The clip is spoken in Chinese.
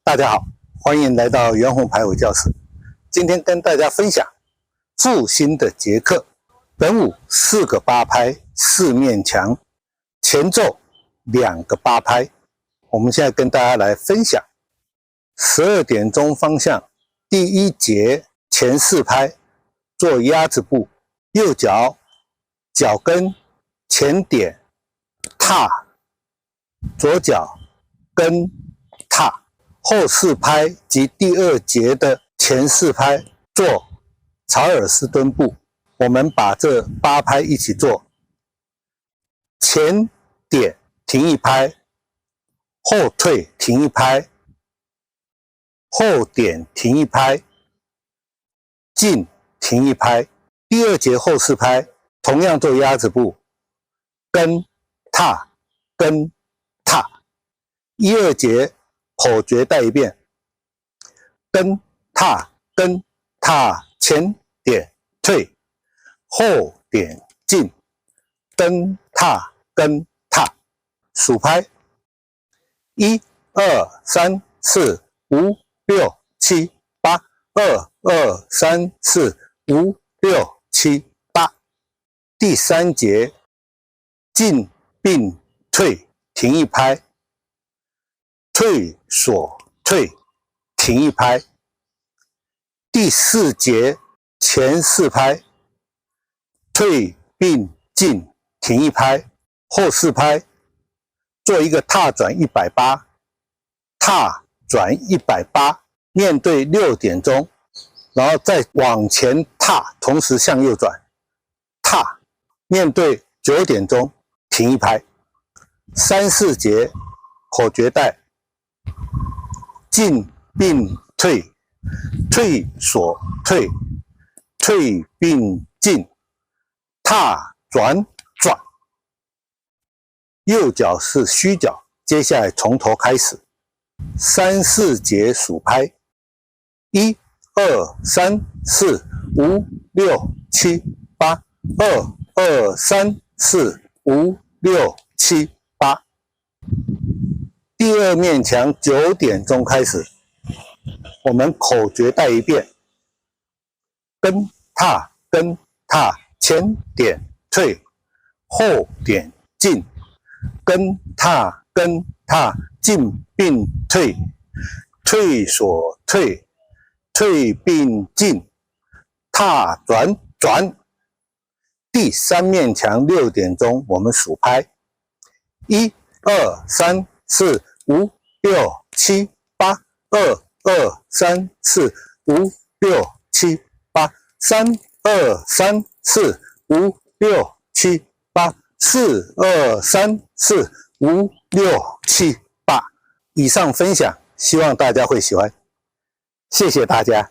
大家好，欢迎来到袁弘排舞教室。今天跟大家分享复兴的节课。本舞4个8拍，4面墙，前奏2个8拍。我们现在跟大家来分享12点钟方向第1节前4拍，做鸭子步，右脚脚跟前点踏，左脚跟踏。后4拍及第2节的前4拍做查尔斯蹲步。我们把这8拍一起做，前点停1拍，后退停1拍，后点停1拍，进停1拍。第2节后4拍同样做鸭子步，跟踏跟踏。1、2节口诀带一遍，跟踏跟踏，前点退，后点进，跟踏跟踏。数拍1、2、3、4、5、6、7、8， 2、2、3、4、5、6、7、8。第3节进并退停1拍，退锁退停1拍。第4节前4拍，退并进停1拍，后4拍做一个踏转180，踏转180，面对6点钟，然后再往前踏，同时向右转，踏面对9点钟停1拍。3、4节口诀带，进并退，退锁退，退并进，踏转转。右脚是虚脚，接下来从头开始。3、4节数拍，1、2、3、4、5、6、7、8， 2、2、3、4、5、6、7、8。第2面墙9点钟开始，我们口诀带一遍，跟踏跟踏，前点退，后点进，跟踏跟踏，进并退，退锁退，退并进，踏转转。第3面墙6点钟，我们数拍1、2、3、4、5、6、7、8， 2、2、3、4、5、6、7、8， 3、2、3、4、5、6、7、8， 4、2、3、4、5、6、7、8。以上分享，希望大家会喜欢，谢谢大家。